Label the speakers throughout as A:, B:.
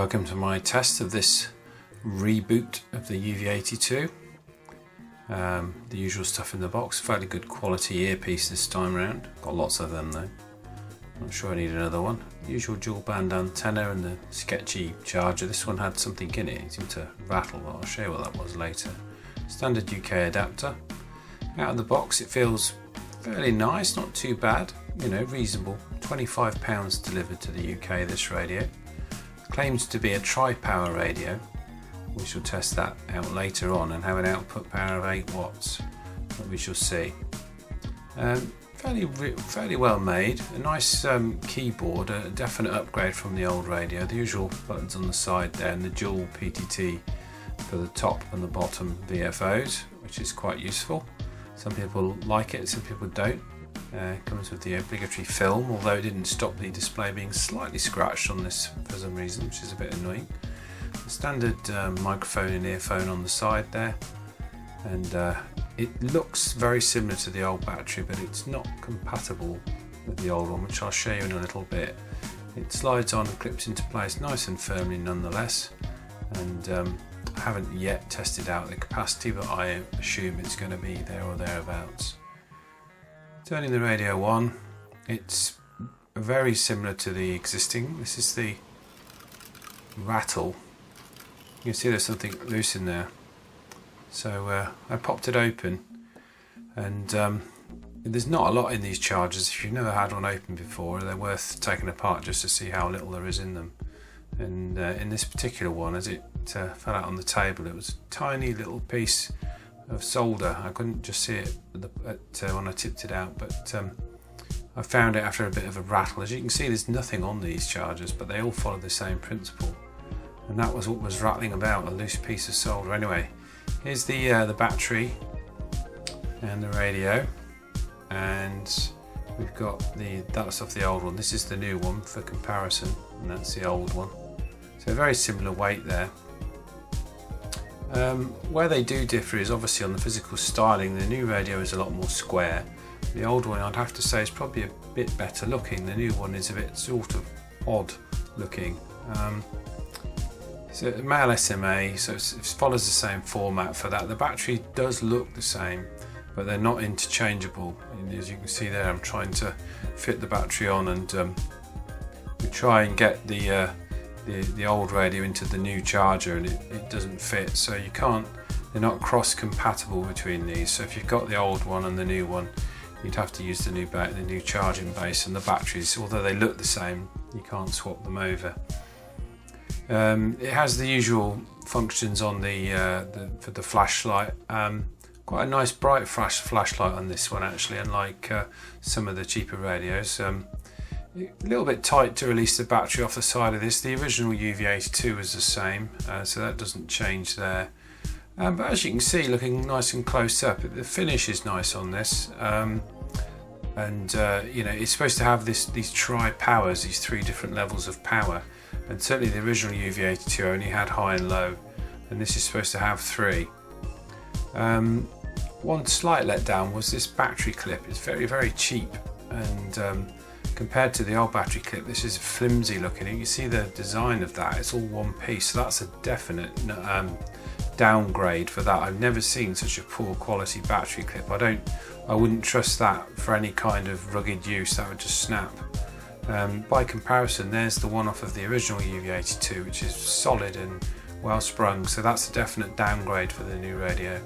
A: Welcome to my test of this Reboot of the UV82. The usual stuff in the box, fairly good quality earpiece this time around. Got lots of them though. Not sure I need another one. Usual dual band antenna and the sketchy charger. This one had something in it, it seemed to rattle, but I'll show you what that was later. Standard UK adapter. Out of the box it feels fairly nice, not too bad, you know, reasonable. £25 delivered to the UK, this radio. Claims to be a tri-power radio. We shall test that out later on and have an output power of 8 watts, but we shall see. Fairly well made, a nice keyboard, a definite upgrade from the old radio. The usual buttons on the side there and the dual PTT for the top and the bottom VFOs, which is quite useful. Some people like it, some people don't. Comes with the obligatory film, although it didn't stop the display being slightly scratched on this for some reason, which is a bit annoying. The standard microphone and earphone on the side there, and it looks very similar to the old battery, but it's not compatible with the old one, which I'll show you in a little bit. It slides on and clips into place nice and firmly nonetheless, and I haven't yet tested out the capacity, but I assume it's going to be there or thereabouts. Turning the radio on, it's very similar to the existing. This is the rattle. You can see there's something loose in there. So I popped it open, and there's not a lot in these chargers. If you've never had one open before, they're worth taking apart just to see how little there is in them. And in this particular one, as it fell out on the table, it was a tiny little piece of solder. I couldn't just see it when I tipped it out, but I found it after a bit of a rattle. As you can see, there's nothing on these chargers, but they all follow the same principle, and that was what was rattling about, a loose piece of solder. Anyway, here's the battery and the radio, and we've got that's off the old one. This is the new one for comparison, and that's the old one. So very similar weight there. Where they do differ is obviously on the physical styling. The new radio is a lot more square. The old one, I'd have to say, is probably a bit better looking. The new one is a bit sort of odd looking. It's a male SMA, so it follows the same format for that. The battery does look the same, but they're not interchangeable. And as you can see there, I'm trying to fit the battery on, and we try and get the old radio into the new charger, and it doesn't fit, so you can't, they're not cross compatible between these. So if you've got the old one and the new one, you'd have to use the new charging base, and the batteries, although they look the same, you can't swap them over. It has the usual functions on for the flashlight. Quite a nice bright flashlight on this one actually, unlike some of the cheaper radios. A little bit tight to release the battery off the side of this. The original UV82 was the same, so that doesn't change there. But as you can see, looking nice and close up, the finish is nice on this. You know, it's supposed to have these tri-powers, these 3 different levels of power. And certainly the original UV82 only had high and low, and this is supposed to have 3. One slight letdown was this battery clip. It's very, very cheap, and compared to the old battery clip, this is flimsy looking. You can see the design of that, it's all one piece, so that's a definite downgrade for that. I've never seen such a poor quality battery clip. I wouldn't trust that for any kind of rugged use, that would just snap. By comparison, there's the one off of the original UV82, which is solid and well sprung, so that's a definite downgrade for the new radio.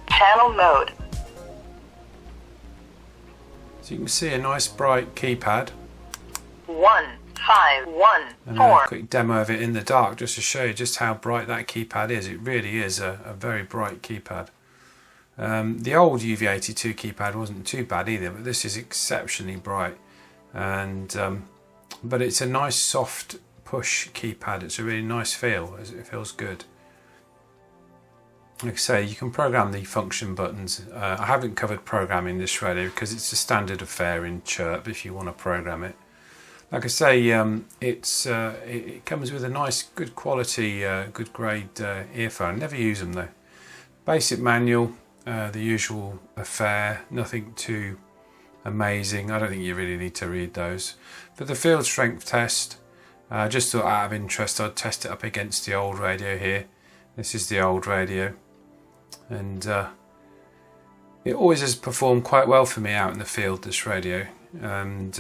B: Channel mode.
A: So you can see a nice bright keypad.
B: 1514.
A: And a quick demo of it in the dark, just to show you just how bright that keypad is. It really is a very bright keypad. The old UV82 keypad wasn't too bad either, but this is exceptionally bright. And but it's a nice soft push keypad. It's a really nice feel. It feels good. Like I say, you can program the function buttons. I haven't covered programming this radio because it's a standard affair in Chirp if you want to program it. Like I say, it comes with a nice, good quality, good grade earphone. Never use them though. Basic manual, the usual affair, nothing too amazing. I don't think you really need to read those. For the field strength test, Just thought out of interest I'd test it up against the old radio here. This is the old radio, and it always has performed quite well for me out in the field, this radio, and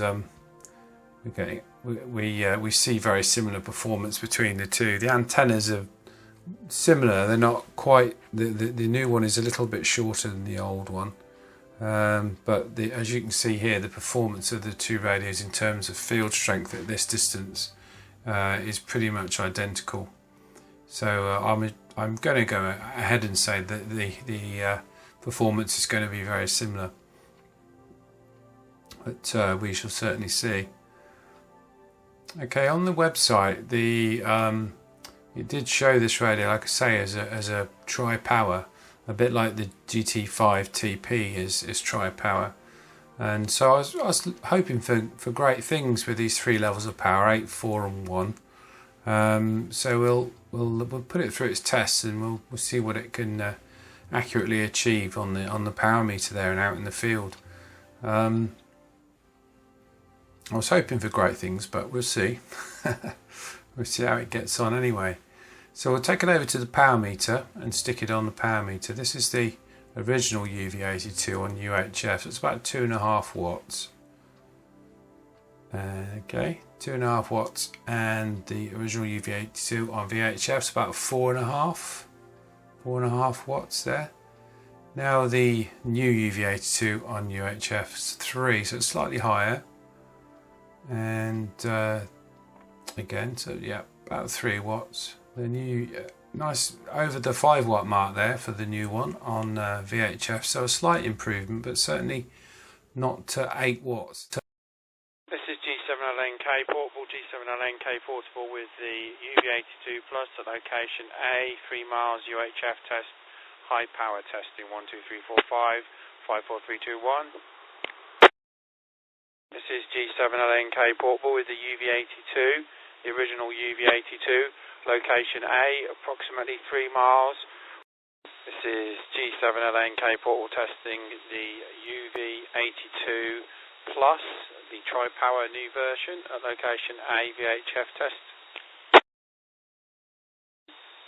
A: we see very similar performance between the two. The antennas are similar, they're not quite, the new one is a little bit shorter than the old one, but as you can see here, the performance of the two radios in terms of field strength at this distance is pretty much identical. So I'm going to go ahead and say that the performance is going to be very similar, but we shall certainly see. Okay, on the website, it did show this radio, like I say, as a tri-power, a bit like the GT5 TP is tri-power, and so I was hoping for great things with these three levels of power, 8, 4, and 1. So we'll put it through its tests, and we'll see what it can accurately achieve on the power meter there and out in the field. I was hoping for great things, but we'll see. We'll see how it gets on anyway. So we'll take it over to the power meter and stick it on the power meter. This is the original UV82 on UHF, so it's about 2.5 watts. Okay, 2.5 watts, and the original UV82 on VHF is about 4.5 watts there. Now the new UV82 on UHF is 3, so it's slightly higher. And again, so yeah, about 3 watts. The new, nice over the 5 watt mark there for the new one on VHF, so a slight improvement, but certainly not 8 watts.
C: This is G7LNK portable, G7LNK portable with the UV82 Plus at location A, 3 miles UHF test, high power testing, 1, 2, 3, 4, 5, 5, 4, 3, 2, 1. This is G7LNK portable with the UV82, the original UV82, location A, approximately 3 miles. This is G7LNK portable testing the UV82 Plus, the tri-power new version at location A, VHF test.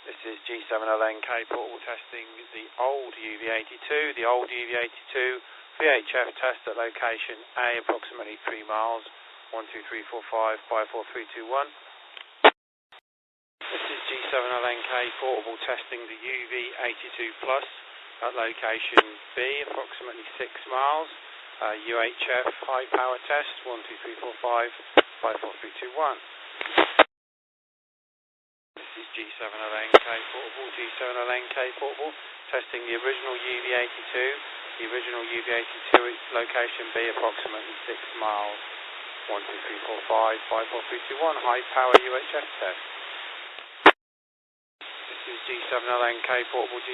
C: This is G7LNK portable testing the old UV82, the old UV82 VHF test at location A, approximately 3 miles, 1, 2, 3, 4, 5, 5, 4, 3, 2, 1. This is G7LNK portable testing the UV82 Plus at location B, approximately 6 miles, UHF high power test, 1, 2, 3, 4, 5, 5, 4, 3, 2, 1. This is G7LNK portable testing the original UV82, the original UV82 location B, approximately 6 miles, 1, 2, 3, 4, 5, 5, 4, 3, 2, 1, high power UHF test. This is G7LNK portable, with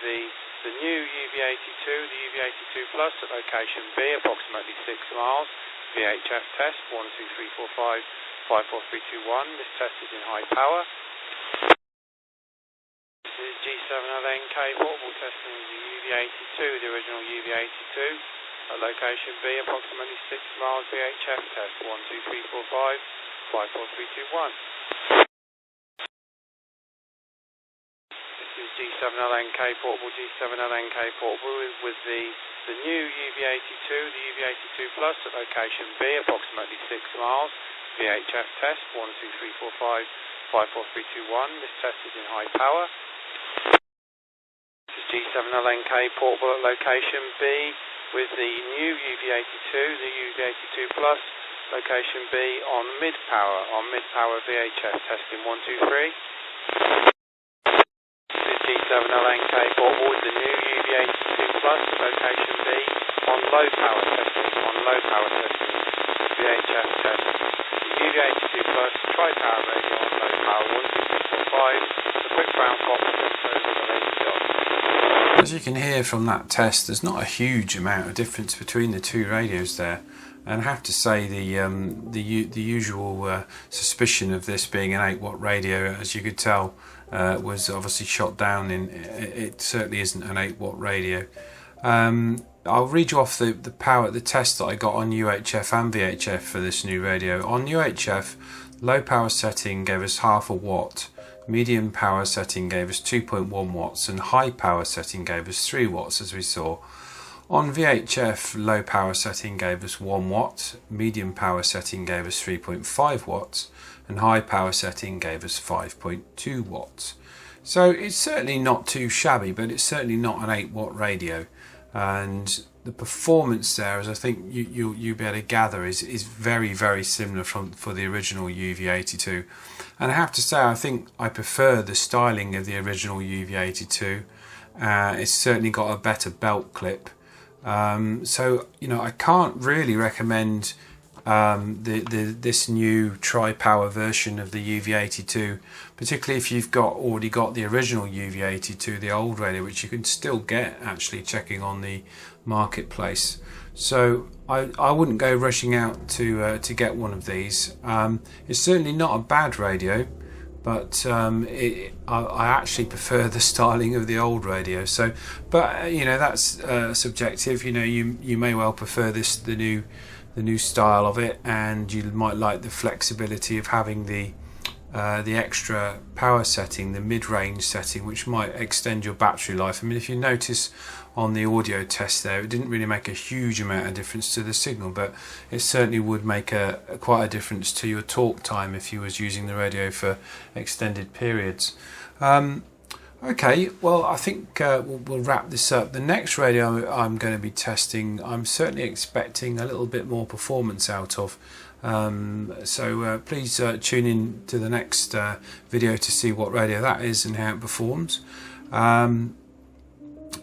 C: the new UV82, the UV82 Plus at location B, approximately 6 miles, VHF test, 1, 2, 3, 4, 5, 5, 4, 3, 2, 1. This test is in high power. This is G7LNK portable testing the UV82, the original UV82 at location B, approximately 6 miles, VHF test, 1, 2, 3, 4, 5, 5, 4, 3, 2, 1. G7LNK portable, with the new UV82, the UV82 Plus at location B, approximately 6 miles, VHF test, 1, 2, 3, 4, 5, 5, 4, 3, 2, 1. This test is in high power. This is G7LNK portable at location B with the new UV82, the UV82 Plus, location B on mid-power VHF testing, 1, 2, 3. G7LNK portable with the new UV82 Plus, location B, on low power testing, VHF test. The UV82 Plus, tri-power radio on low power, 1, 2, 3, 4, 5, the quick brown box just over the lady dot.
A: As you can hear from that test, there's not a huge amount of difference between the two radios there. And I have to say the usual suspicion of this being an 8 watt radio, as you could tell, was obviously shot down. It certainly isn't an 8 watt radio. I'll read you off the test that I got on UHF and VHF for this new radio. On UHF, low power setting gave us 0.5 watt, medium power setting gave us 2.1 watts, and high power setting gave us 3 watts, as we saw. On VHF, low power setting gave us 1 watt, medium power setting gave us 3.5 watts, and high power setting gave us 5.2 watts. So it's certainly not too shabby, but it's certainly not an 8-watt radio. And the performance there, as I think you'll be able to gather, is very, very similar for the original UV82. And I have to say, I think I prefer the styling of the original UV82. It's certainly got a better belt clip. So, you know, I can't really recommend this new tri-power version of the UV82, particularly if you've already got the original UV82, the old radio, which you can still get actually checking on the marketplace. So I wouldn't go rushing out to get one of these. It's certainly not a bad radio, but I actually prefer the styling of the old radio. So, but you know, that's subjective. You know, you may well prefer the new style of it, and you might like the flexibility of having the extra power setting, the mid-range setting, which might extend your battery life. I mean, if you notice on the audio test there, it didn't really make a huge amount of difference to the signal, but it certainly would make quite a difference to your talk time if you was using the radio for extended periods. Okay, well, I think we'll wrap this up. The next radio I'm going to be testing, I'm certainly expecting a little bit more performance out of. So please tune in to the next video to see what radio that is and how it performs.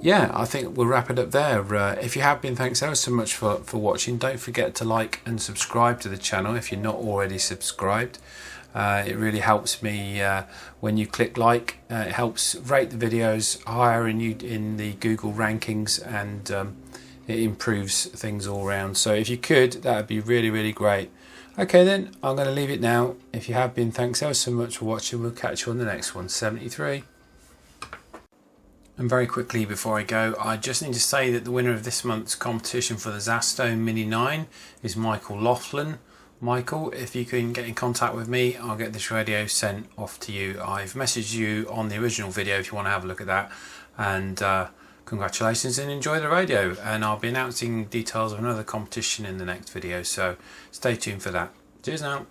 A: Yeah, I think we'll wrap it up there. If you have been, thanks ever so much for watching. Don't forget to like and subscribe to the channel if you're not already subscribed. It really helps me when you click like. It helps rate the videos higher in the Google rankings, and it improves things all around. So if you could, that would be really, really great. Okay then, I'm going to leave it now. If you have been, thanks ever so much for watching. We'll catch you on the next one, 73. And very quickly before I go, I just need to say that the winner of this month's competition for the Zastone Mini 9 is Michael Laughlin. Michael, if you can get in contact with me, I'll get this radio sent off to you. I've messaged you on the original video if you want to have a look at that. And congratulations and enjoy the radio. And I'll be announcing details of another competition in the next video, so stay tuned for that. Cheers now.